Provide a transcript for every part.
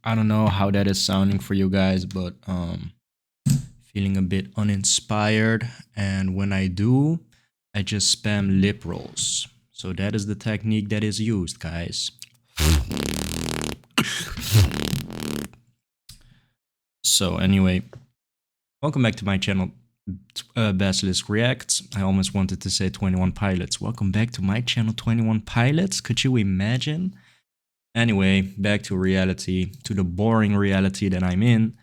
I don't know how that is sounding for you guys, but feeling a bit uninspired. And when I do, I just spam lip rolls. So that is the technique that is used, guys. So anyway, welcome back to my channel, Basilisk Reacts. I almost wanted to say 21 Pilots. Welcome back to my channel, 21 Pilots. Could you imagine? Anyway, back to reality, to the boring reality that I'm in.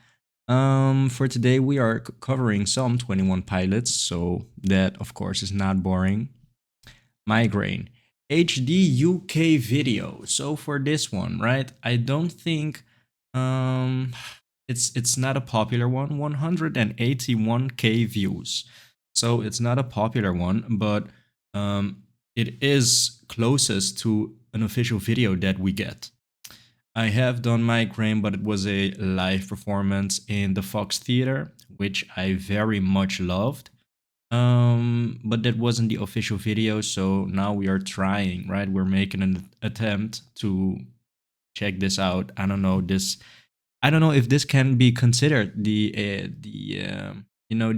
For today, we are covering some 21 Pilots, so that, of course, is not boring. Migraine. HD UK video. So for this one, right, I don't think it's not a popular one. 181k views. So it's not a popular one, but it is closest to an official video that we get. I have done Migraine, but it was a live performance in the Fox Theater, which I very much loved. But that wasn't the official video, so now we are trying, right? We're making an attempt to check this out. I don't know if this can be considered the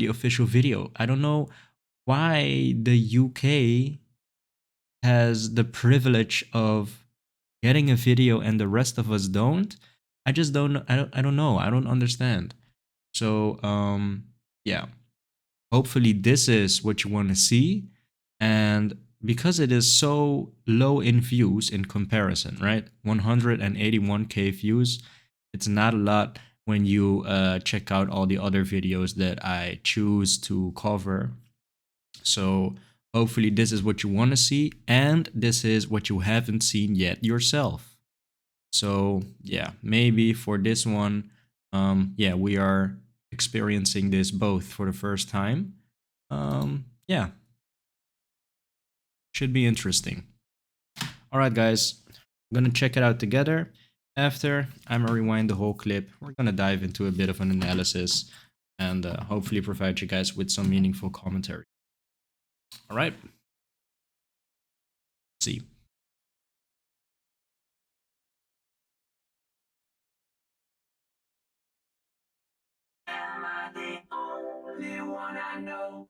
official video. I don't know why the UK has the privilege of getting a video and the rest of us don't. I just don't know. I don't understand. So yeah. Hopefully this is what you want to see, and because it is so low in views in comparison, right? 181k views, it's not a lot when you check out all the other videos that I choose to cover. So hopefully this is what you want to see, and this is what you haven't seen yet yourself. So yeah, maybe for this one, yeah, we are experiencing this both for the first time. Yeah, should be interesting. All right, guys, I'm gonna check it out together. After I'm gonna rewind the whole clip, we're gonna dive into a bit of an analysis and hopefully provide you guys with some meaningful commentary. All right, let's see. Am I the only one I know?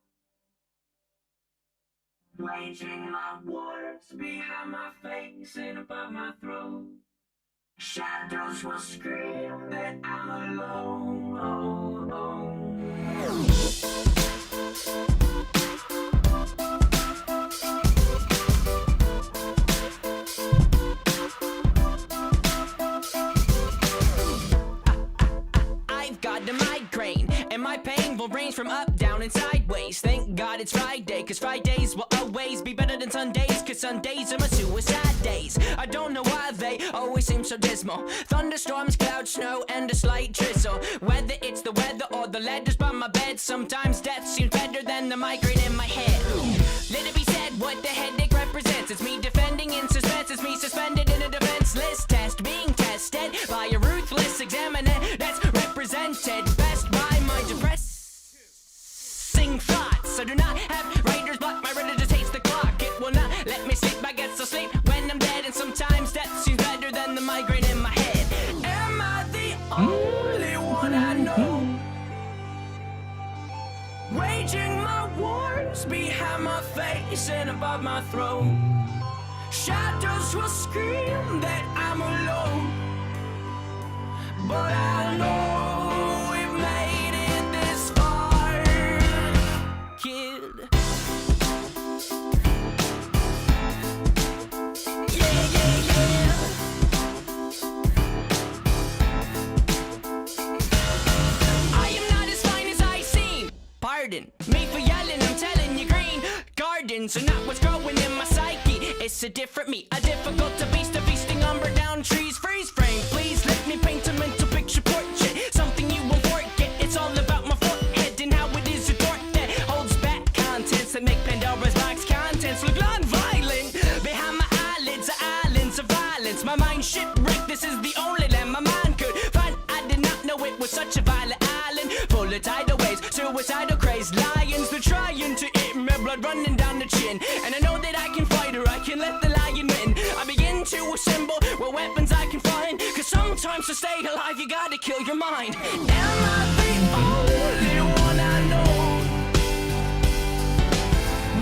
Waging my wars behind my face and above my throat. Shadows will scream that I'm alone. I've got a migraine, and my pain will range from up, down, and sideways. Thank God it's Friday, cause Fridays will always be better than Sundays, cause Sundays are my suicide days. I don't know why they always seem so dismal. Thunderstorms, cloud, snow, and a slight drizzle. Whether it's the weather or the letters by my bed, sometimes death seems better than the migraine in my head. Let it be said what the headache represents. It's me defending in suspense, it's me suspended in a defenseless test, being tested by a ruthless examiner that's represented best by my depressing thoughts. I do not have writers, but my writer just hates the clock. It will not let me sleep, I get so sleep when I'm dead, and sometimes death seems better than the migraine in my head. Am I the only one I know? Waging my wars behind my face and above my throat. Shadows will scream that I'm alone, but I know we've made it this far, kid. Yeah, yeah, yeah. I am not as fine as I seem. Pardon me for yelling, I'm telling you, green gardens are not what's growing in my psyche. It's a different me, a difficult to beast, a feasting umber down trees. Freeze frame, please let me paint a mental picture portrait, something you won't forget. It's all about my forehead and how it is a thought that holds back contents that make Pandora's box contents look non-violent. Behind my eyelids are islands of violence. My mind shipwrecked, this is the only land my mind could find. I did not know it was such a violent island, full of tidal waves, suicidal crazed lions. They're trying to eat me, blood running down the chin, and I know that I can fight her, I can let the lion win. I begin to assemble what weapons I can find, cause sometimes to stay stay alive, you gotta kill your mind. Am I the only one I know?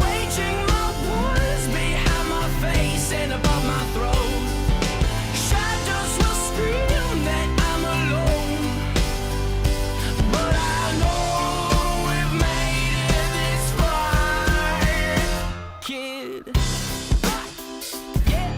Waging my wars behind my face and above my throat. Shadows will scream that I'm alone, but I know we've made it this far, kid. Yeah.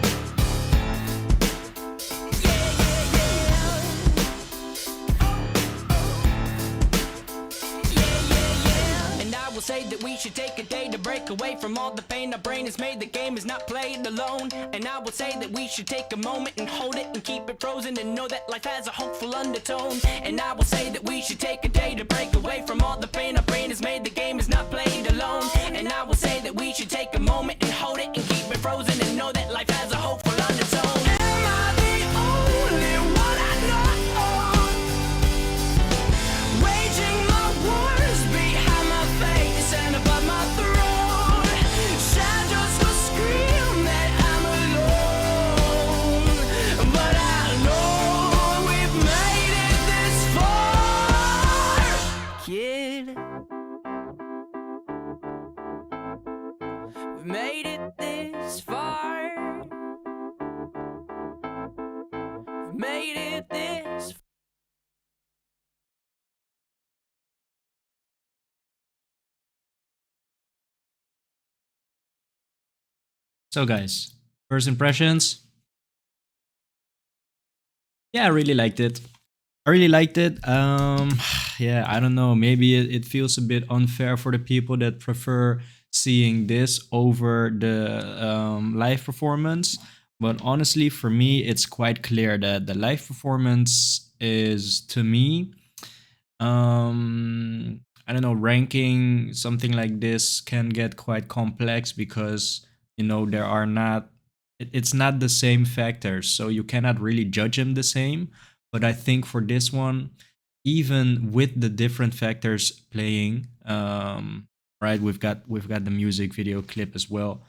And I will say that we should take a day to break away from all the pain our brain has made. The game is not played alone. And I will say that we should take a moment and hold it and keep it frozen and know that life has a hopeful undertone. And I will say that we should take a day to break away from all the pain our brain has made. The game is not played alone. And I will say that we should take a moment and hold it and keep it frozen and know that life has a hopeful undertone. Am I the only one I know? Waging my wars behind my face and above my throne. Shadows will scream that I'm alone, but I know we've made it this far, kid. We made it this far. We made it this far. So, guys, first impressions. Yeah, I really liked it. I really liked it. Yeah, I don't know. Maybe it feels a bit unfair for the people that prefer seeing this over the live performance. But honestly, for me, it's quite clear that the live performance is, to me, I don't know, ranking something like this can get quite complex because there are not it's not the same factors, so you cannot really judge them the same. But I think for this one, even with the different factors playing, right, we've got the music video clip as well,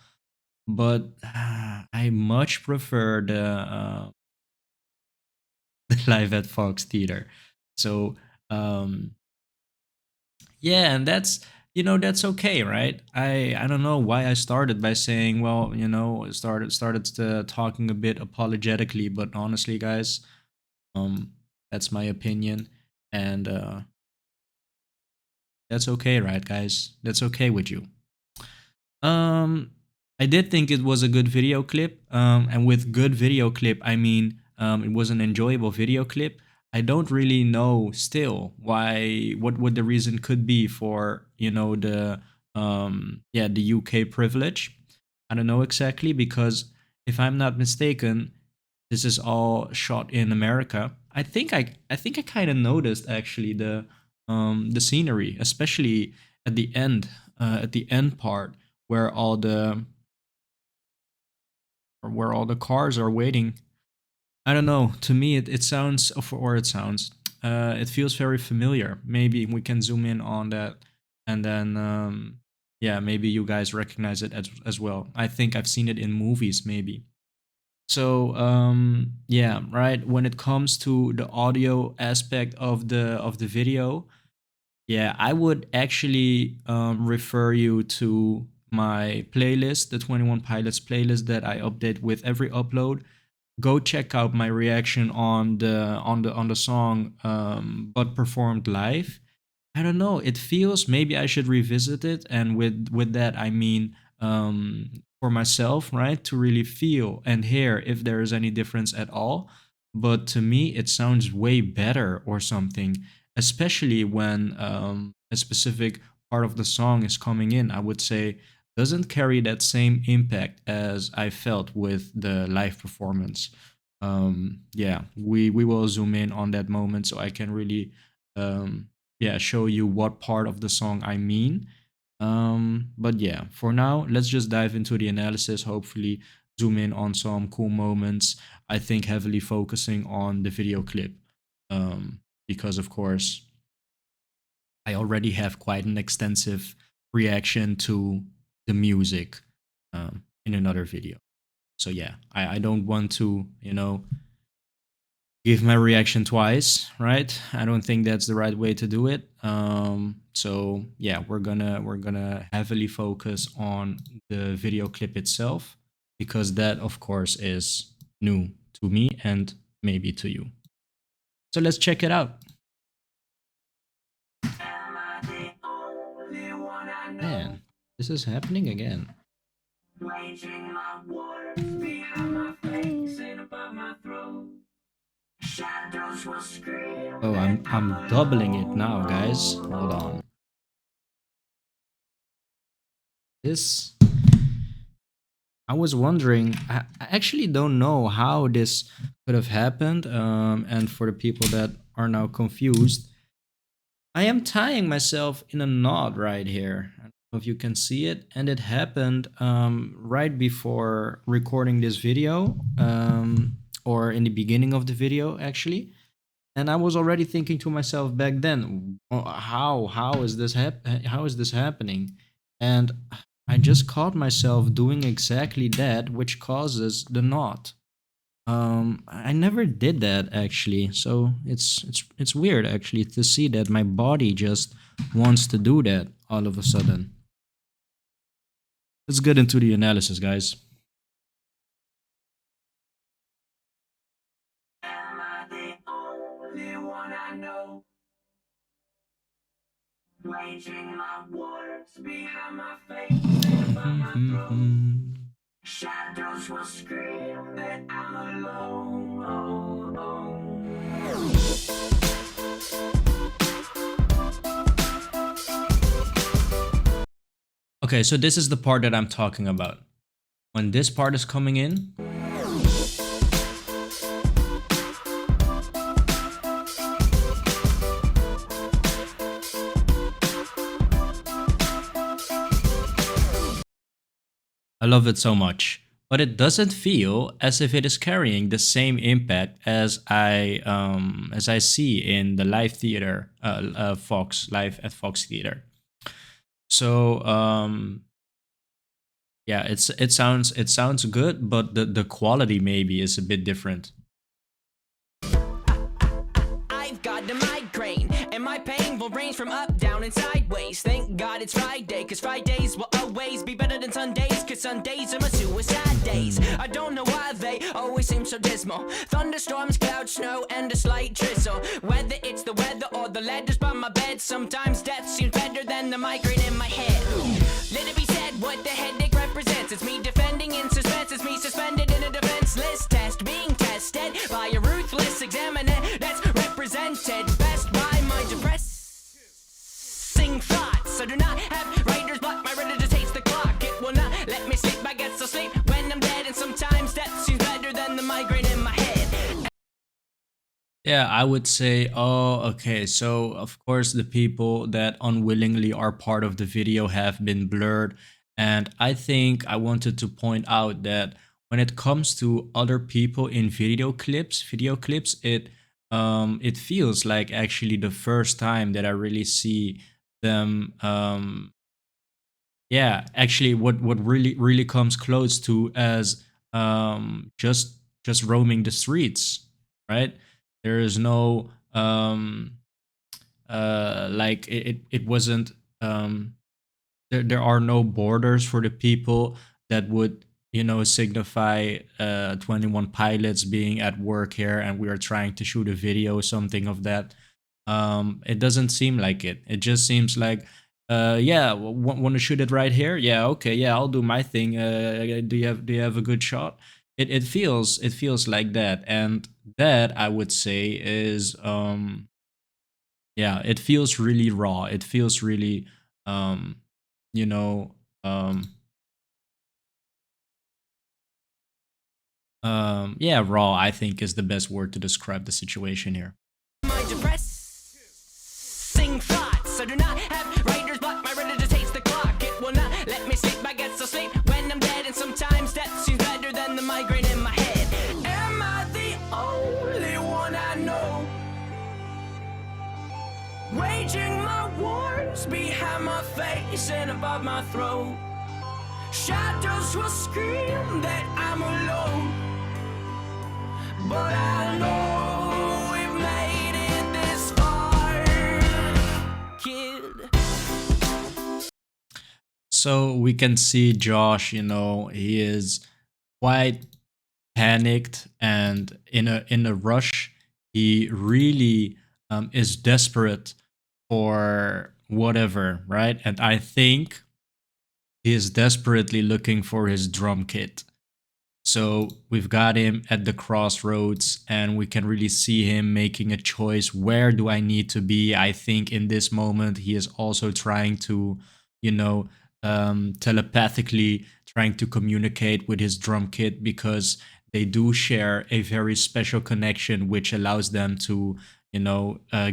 but I much prefer the live at Fox Theater. So um yeah, and that's okay, right? I don't know why I started by saying, well, started talking a bit apologetically, but honestly, guys, um that's my opinion, and that's okay, right, guys? That's okay with you. Um, I did think it was a good video clip. And with good video clip, I mean, it was an enjoyable video clip. I don't really know still what the reason could be for the UK privilege. I don't know exactly, because if I'm not mistaken, this is all shot in America. I think I kind of noticed actually the scenery, especially at the end part, where all the cars are waiting. I don't know. To me, it sounds, or it sounds. It feels very familiar. Maybe we can zoom in on that, and then yeah, maybe you guys recognize it as well. I think I've seen it in movies, maybe. So yeah, right. When it comes to the audio aspect of the video, yeah, I would actually refer you to my playlist, the 21 Pilots playlist that I update with every upload. Go check out my reaction on the song, but performed live. I don't know. It feels, maybe I should revisit it, and with that I mean, for myself, right, to really feel and hear if there is any difference at all. But to me, it sounds way better or something, especially when a specific part of the song is coming in. I would say doesn't carry that same impact as I felt with the live performance. Yeah, we will zoom in on that moment so I can really yeah, show you what part of the song I mean. But yeah, for now, let's just dive into the analysis. Hopefully, zoom in on some cool moments. I think heavily focusing on the video clip, because of course I already have quite an extensive reaction to the music in another video. So yeah, I don't want to give my reaction twice, right? I don't think that's the right way to do it. So yeah, we're gonna heavily focus on the video clip itself because that, of course, is new to me and maybe to you. So let's check it out. Am I the only one I know? Man, this is happening again. Waging my wars behind my face and above my throat. Shadows will scream. Oh, I'm doubling it now, guys. Hold on. This, I was wondering. I actually don't know how this could have happened. And for the people that are now confused, I am tying myself in a knot right here. I don't know if you can see it, and it happened right before recording this video, or in the beginning of the video, actually. And I was already thinking to myself back then, how is this how is this happening? And I just caught myself doing exactly that, which causes the knot. I never did that actually, so it's weird actually to see that my body just wants to do that all of a sudden. Let's get into the analysis, guys. Am I the only one I know? Waging my wars behind my face and above my throat. Shadows will scream that I'm alone. Okay, so this is the part that I'm talking about. When this part is coming in, I love it so much, but it doesn't feel as if it is carrying the same impact as I see in the live theater, Fox live at Fox Theater. So yeah, it sounds good, but the quality maybe is a bit different. I've got a migraine, and my pain will range from up, down, and sideways. Thank God it's Friday, cause Fridays will always be better than Sundays, cause Sundays are my suicide days. I don't know why they always seem so dismal. Thunderstorms, clouds, snow, and a slight drizzle. Whether it's the weather or the letters by my bed, sometimes death seems better than the migraine in my head. Let it be said what the headache represents. It's me defending in suspense, it's me suspended in a defenseless test, being tested by a ruthless examiner that's represented best by my depressing thoughts. I do not have writer's block, my reader just hates the clock. It will not let me sleep, I get so sleep when I'm dead, and sometimes death seems better than the migraine in my head. Yeah, I would say, oh, okay. So, of course, the people that unwillingly are part of the video have been blurred. And I think I wanted to point out that when it comes to other people in video clips, it feels like actually the first time that I really see them. Yeah, actually, what really comes close to as just roaming the streets, right? There is no like it wasn't there are no borders for the people that would, signify 21 pilots being at work here and we are trying to shoot a video, something of that. It doesn't seem like it just seems like, yeah, want to shoot it right here, yeah, okay, yeah, I'll do my thing. Do you have a good shot? It feels like that, and that I would say is, yeah, it feels really raw. It feels really, um you know um yeah, raw, I think, is the best word to describe the situation here. My depressing thoughts. I do not have writer's block, my reader just hates the clock. It will not let me sleep, I get so sleep when I'm dead, and sometimes death seems better than the migraine in my head. Am I the only one I know? Waging my wars behind my face and above my throat. Shadows will scream that I'm alone, but I know So we can see Josh, he is quite panicked and in a rush. He really is desperate for whatever, right? And I think he is desperately looking for his drum kit. So we've got him at the crossroads, and we can really see him making a choice. Where do I need to be? I think in this moment, he is also trying to, you know, telepathically trying to communicate with his drum kit because they do share a very special connection, which allows them to,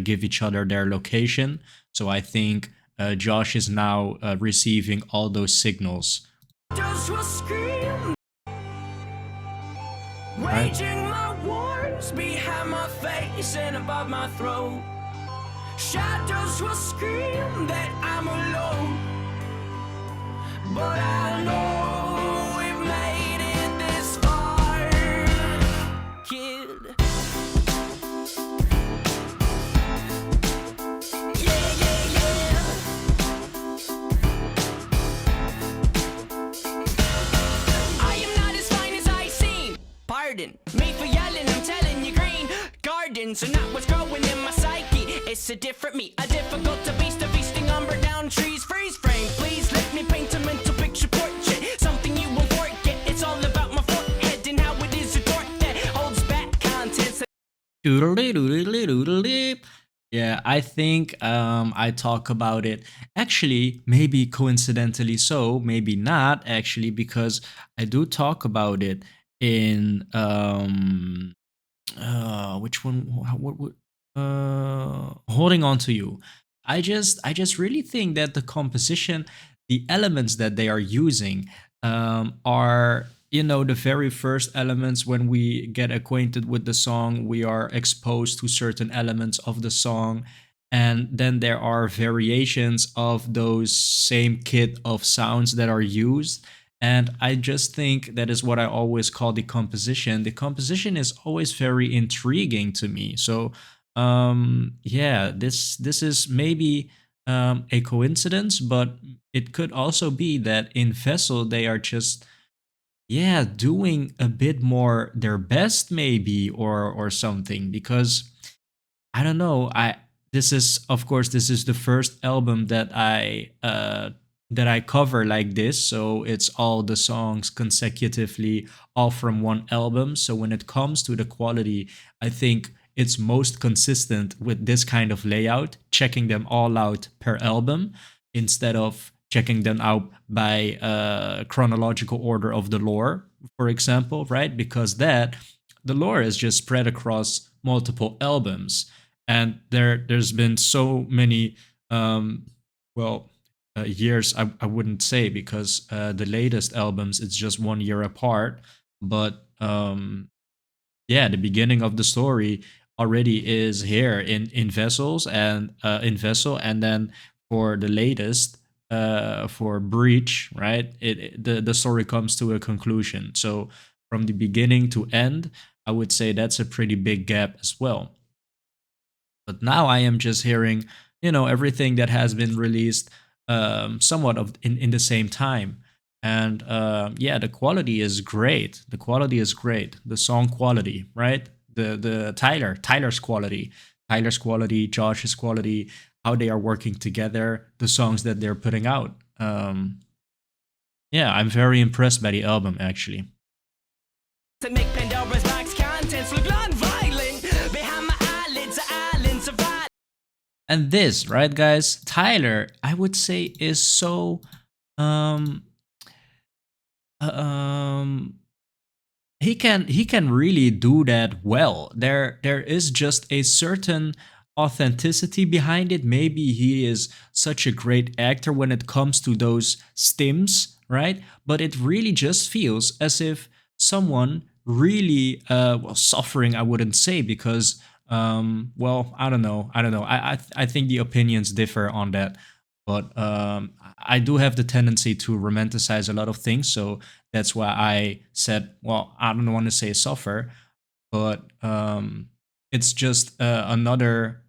give each other their location. So I think Josh is now receiving all those signals. Shadows will scream, Right? waging my wars behind my face and above my throat. Shadows will scream that I'm alone, but I know we've made it this far, kid. Yeah, yeah, yeah. I am not as fine as I seem. Pardon me for yelling, I'm telling you, green gardens are not what's growing in my psyche. It's a different me, a difficult beast, a feasting umber down trees. Freeze frame, please let me paint a mental picture portrait. Something you won't forget. It's all about my forehead and how it is a door that holds back contents. Doodle-dee, yeah, I think I talk about it. Actually, maybe coincidentally so, maybe not actually, because I do talk about it in which one? What? Holding on to you. I just really think that the composition, the elements that they are using, are the very first elements. When we get acquainted with the song, we are exposed to certain elements of the song, and then there are variations of those same kit of sounds that are used. And I just think that is what I always call the composition. The composition is always very intriguing to me. So yeah, this is maybe a coincidence, but it could also be that in Vessel they are just, yeah, doing a bit more their best maybe, or something, because I don't know. I This is, of course, this is the first album that I cover like this, so it's all the songs consecutively, all from one album. So when it comes to the quality, I think it's most consistent with this kind of layout, checking them all out per album instead of checking them out by chronological order of the lore, for example, right? Because the lore is just spread across multiple albums, and there's been so many um well years. I wouldn't say, because the latest albums, it's just 1 year apart, but yeah, the beginning of the story already is here in vessels, and in vessel, and then for the latest, for breach, right, the story comes to a conclusion. So from the beginning to end, I would say that's a pretty big gap as well. But now I am just hearing, everything that has been released, somewhat of in the same time. And yeah, the quality is great. The quality is great. The song quality, right? The Tyler's quality, Josh's quality, how they are working together, the songs that they're putting out. Yeah, I'm very impressed by the album, actually. To make Pandora's box contents look non-violent. Behind my eyelids are islands of violence. And this, right, guys? Tyler, I would say, is so um um he can really do that well. There is just a certain authenticity behind it. Maybe he is such a great actor when it comes to those stims, right? But it really just feels as if someone really, well, suffering, I wouldn't say, because well, I don't know. I think the opinions differ on that. But I do have the tendency to romanticize a lot of things, so that's why I said, well, I don't want to say suffer, but it's just another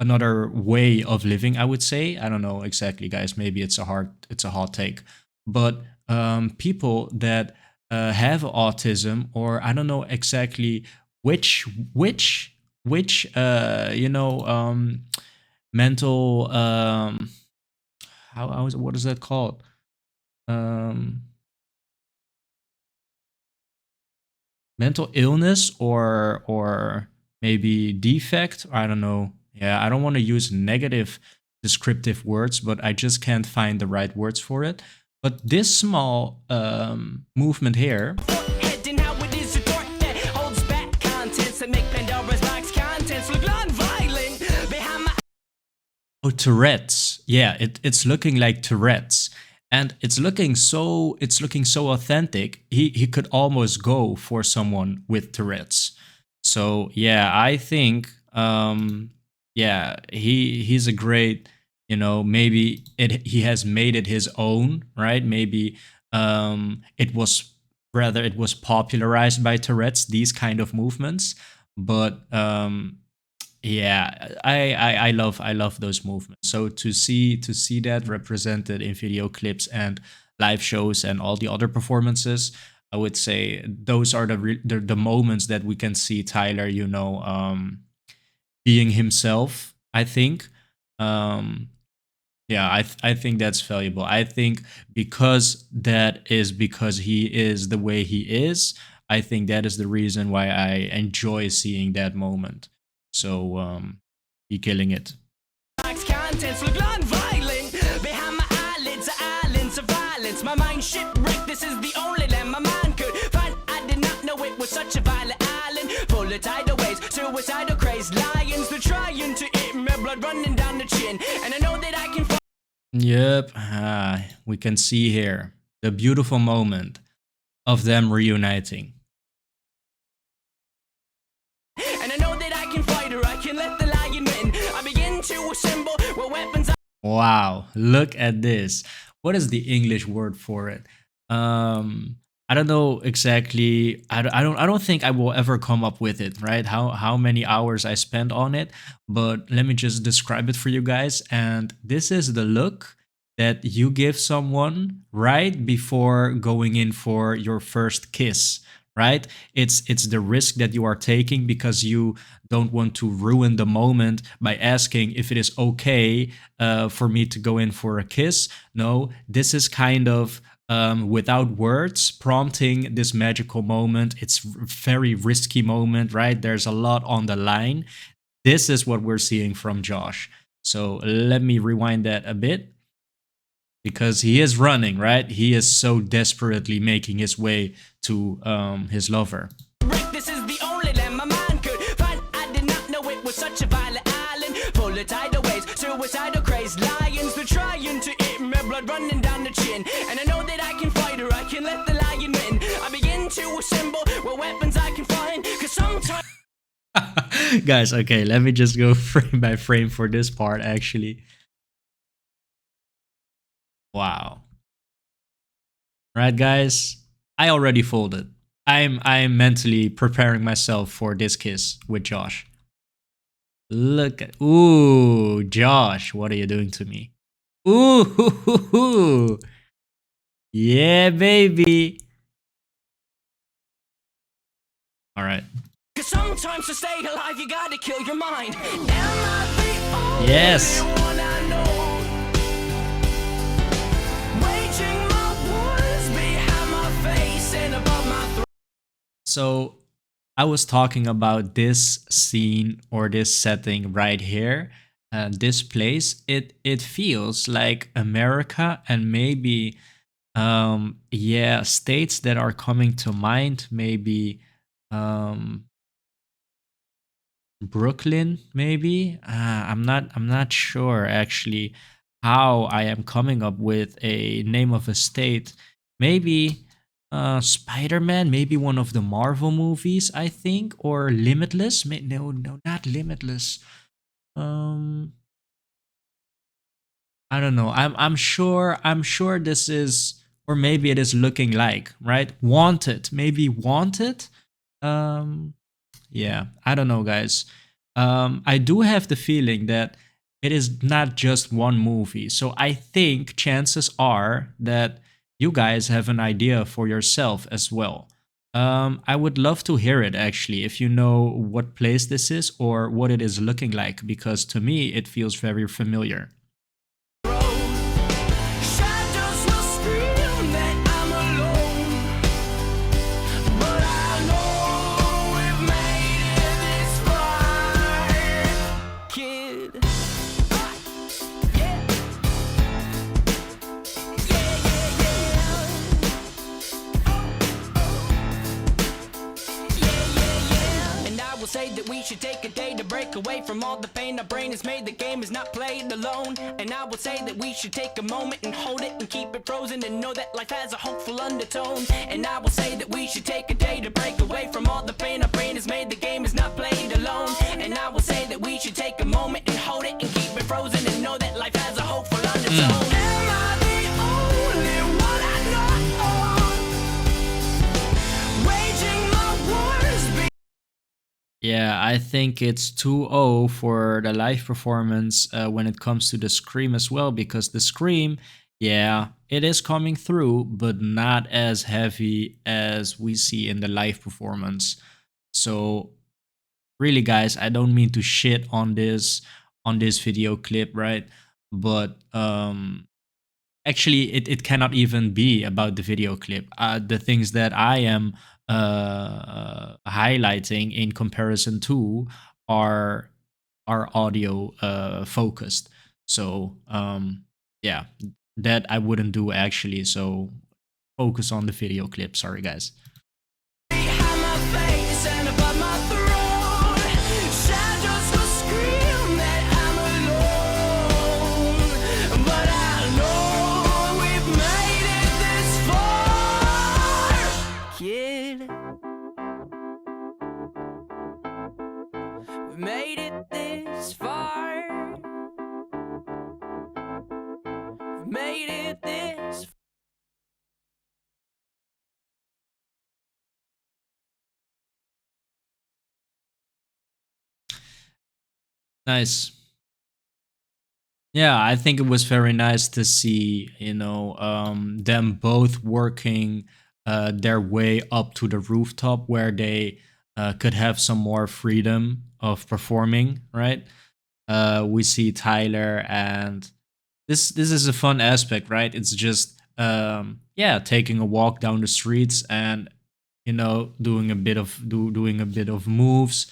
another way of living, I would say. I don't know exactly, guys. Maybe it's a hot take, but people that have autism, or I don't know exactly which which which mental how is what is that called? Um, mental illness or maybe defect. I don't know. Yeah, I don't want to use negative descriptive words, but I just can't find the right words for it. But this small movement here. Heading how it is a thought that holds back contents that make Pandora's box contents look non-violent behind my Oh, Tourette's. Yeah, it's looking like Tourette's. And it's looking so authentic. He could almost go for someone with Tourette's. So yeah, I think yeah, he's a great, maybe he has made it his own, right? Maybe it was popularized by Tourette's, these kind of movements. But yeah, I love those movements. So to see that represented in video clips and live shows and all the other performances, I would say those are the moments that we can see Tyler, being himself. I think, um, yeah, I think that's valuable. I think because he is the way he is. I think that is the reason why I enjoy seeing that moment. So he killing it. box contents look non-violent behind my eyelids are islands of violence. My mind shipwrecked. This is the only land my mind could find. I did not know it was such a violent island full of tidal waves, suicidal crazed lions. They're trying to eat me, blood running down the chin, and I know that I can. Yep, we can see here the beautiful moment of them reuniting. And I know that I can fight her, I can let the lion win. I begin to assemble what weapons I Wow, look at this. What is the English word for it? I don't know exactly. I don't think I will ever come up with it, right? How many hours I spent on it, but let me just describe it for you guys. And this is the look that you give someone right before going in for your first kiss, right? It's the risk that you are taking because you don't want to ruin the moment by asking if it is okay for me to go in for a kiss. No, this is kind of without words prompting this magical moment. It's very risky moment, right? There's a lot on the line. This is what we're seeing from Josh. So let me rewind that a bit because he is running, right? He is so desperately making his way to his lover. wreck. This is the only land my mind could find. I did not know it was such a violent island full of tidal waves, suicidal crazed lions. They're trying to eat me, blood running down the chin, and I know that I can fight her, I can let the lion win. I begin to assemble what weapons I can find, cause sometimes Guys, okay, let me just go frame by frame for this part actually. Wow. Right, guys? I already folded. I'm mentally preparing myself for this kiss with Josh. Look at ooh, Josh, what are you doing to me? Ooh, hoo, hoo, hoo. Yeah, baby. All right. cause sometimes to stay alive you gotta kill your mind. Am I the only Yes. one I know? Waging my wars behind my face and above my throat. So I was talking about this scene or this setting right here. This place, it feels like America and maybe yeah, states that are coming to mind, maybe um Brooklyn, maybe. I'm not sure actually how I am coming up with a name of a state. Maybe Spider-Man, maybe one of the Marvel movies, I think, or Limitless. No, no, not Limitless. Um, I don't know. I'm sure this is, or maybe it is looking like, right? Wanted, maybe Wanted. Um, yeah, I don't know, guys. I do have the feeling that it is not just one movie. So I think chances are that you guys have an idea for yourself as well. I would love to hear it actually, if you know what place this is or what it is looking like, because to me it feels very familiar. Shadows will scream that I'm alone, but I know we've made it this far, kid. Yeah, yeah, yeah, yeah. And I will say that we should take a day to break away from all the pain our brain has made. The game is not played alone. And I will say that we should take a moment and hold it and keep it frozen and know that life has a hopeful undertone. And I will say that we should take a day to break away from all the pain our brain has made. The game is not played alone. And I will say that we should take a moment and hold it and keep it frozen and know that life has a hopeful undertone. Am I the only one I know? Waging my wars. Yeah, I think it's 2-0 for the live performance when it comes to the Scream as well, because the Scream, yeah, it is coming through, but not as heavy as we see in the live performance. So really, guys, I don't mean to shit on this video clip, right? But actually it cannot even be about the video clip. The things that I am highlighting in comparison to are audio focused. So yeah, that I wouldn't do actually. So focus on the video clip. Sorry, guys. Behind my face and above my throne, shadows will scream that I'm alone. But I know we've made it this far, kid. We've made it this far. We've made it this far. Nice. Yeah, I think it was very nice to see, them both working their way up to the rooftop where they could have some more freedom of performing, right? We see Tyler, and this is a fun aspect, right? It's just yeah, taking a walk down the streets and doing a bit of doing a bit of moves.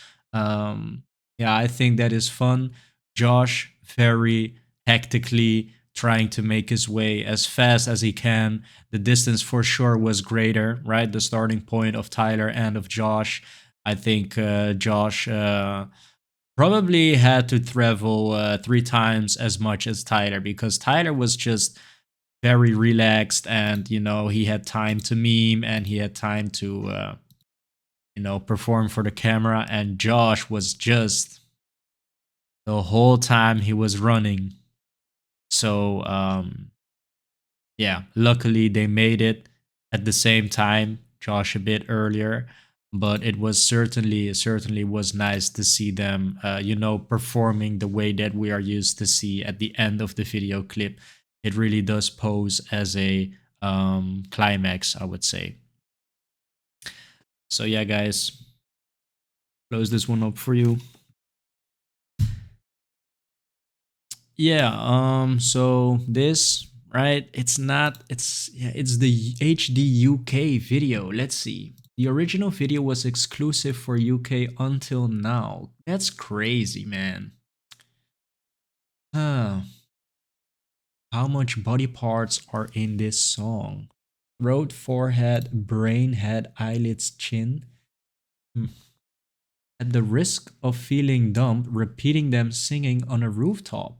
Yeah, I think that is fun. Josh very hectically trying to make his way as fast as he can. The distance for sure was greater, right? The starting point of Tyler and of Josh. I think Josh probably had to travel 3 times as much as Tyler, because Tyler was just very relaxed, and he had time to meme and he had time to perform for the camera, and Josh was just the whole time he was running. So yeah, luckily they made it at the same time, Josh a bit earlier, but it was certainly was nice to see them performing the way that we are used to see at the end of the video clip. It really does pose as a climax, I would say. So yeah, guys, close this one up for you. Yeah, so this, right, it's the HD UK video. Let's see. The original video was exclusive for UK until now. That's crazy, man. Huh. How much body parts are in this song? Throat, forehead, brain, head, eyelids, chin. Hmm. At the risk of feeling dumb, repeating them singing on a rooftop.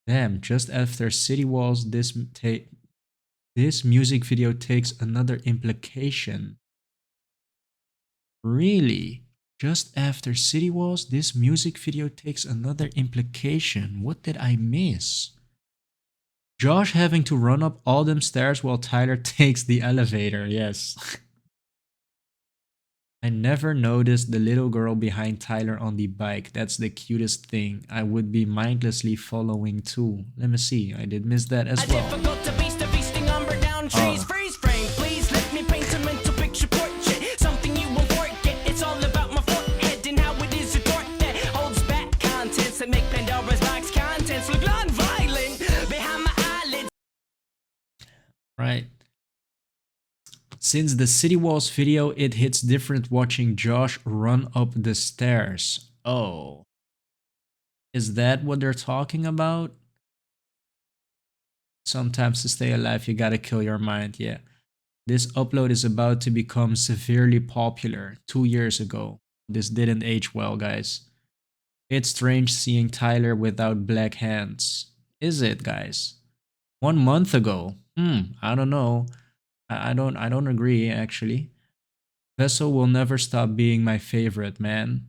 Damn, just after City Walls, this music video takes another implication. Really? Just after City Walls, this music video takes another implication. What did I miss? Josh having to run up all them stairs while Tyler takes the elevator. Yes. I never noticed the little girl behind Tyler on the bike. That's the cutest thing. I would be mindlessly following too. Let me see. I did miss that as A well. difficult to beast, a feasting umber down trees. Oh. Freeze frame, please let me paint a mental picture portrait. Something you won't forget. It's all about my forehead and how it is a torque that holds back contents that make Pandora's box contents look non-violent behind my eyelids. Right. Since the City Walls video, it hits different watching Josh run up the stairs. Oh. Is that what they're talking about? Sometimes to stay alive, you gotta kill your mind. Yeah. This upload is about to become severely popular 2 years ago. This didn't age well, guys. It's strange seeing Tyler without black hands. Is it, guys? 1 month ago. I don't know. I don't agree actually. Vessel will never stop being my favorite, man.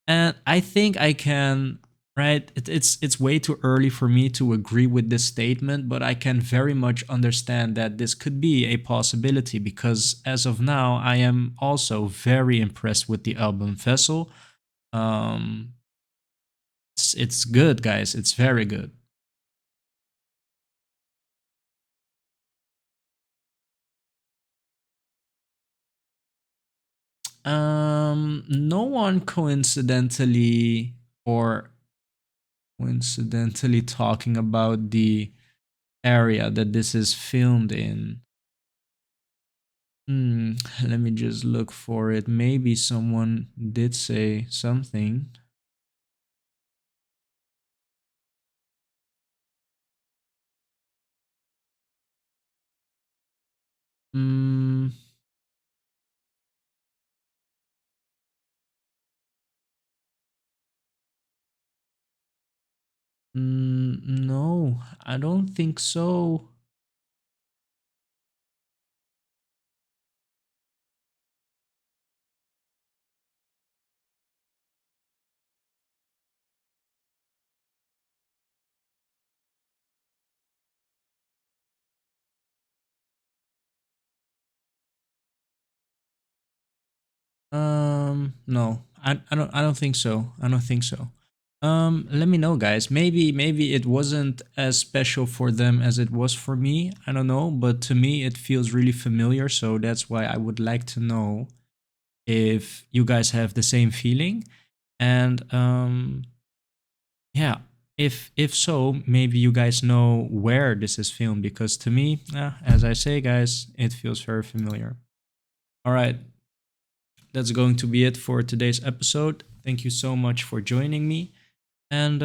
And I think I can, right? It's way too early for me to agree with this statement, but I can very much understand that this could be a possibility because as of now, I am also very impressed with the album Vessel. Um, it's good, guys. It's very good. No one or coincidentally talking about the area that this is filmed in. Let me just look for it. Maybe someone did say something. Mm, no, I don't think so. No, I don't think so. I don't think so. Let me know, guys. Maybe it wasn't as special for them as it was for me. I don't know, but to me it feels really familiar. So that's why I would like to know if you guys have the same feeling. And yeah, if so, maybe you guys know where this is filmed because to me, as I say, guys, it feels very familiar. All right, that's going to be it for today's episode. Thank you so much for joining me. And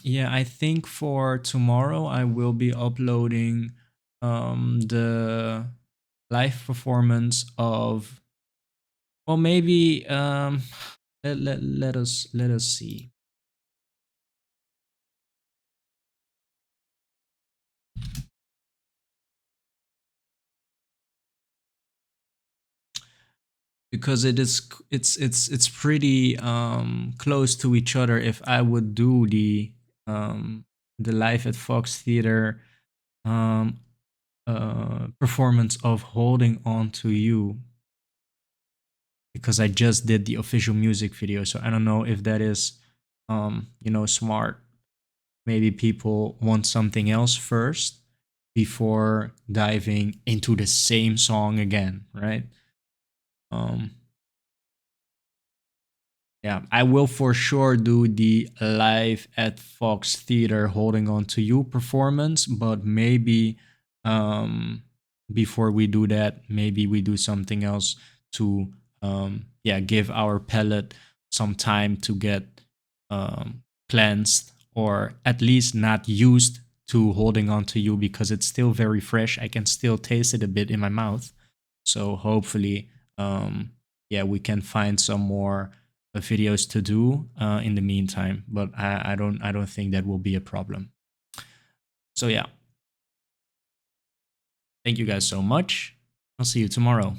yeah, I think for tomorrow I will be uploading the live performance of, well, maybe let us see. Because it's pretty close to each other. If I would do the live at Fox Theater um performance of Holding On to You, because I just did the official music video, so I don't know if that is smart. Maybe people want something else first before diving into the same song again, right? um Yeah, I will for sure do the live at Fox Theater Holding On to You performance, but maybe um before we do that, maybe we do something else to yeah, give our palate some time to get cleansed, or at least not used to Holding On to You, because it's still very fresh. I can still taste it a bit in my mouth. So hopefully yeah, we can find some more videos to do in the meantime, but I don't think that will be a problem. So yeah, thank you guys so much. I'll see you tomorrow.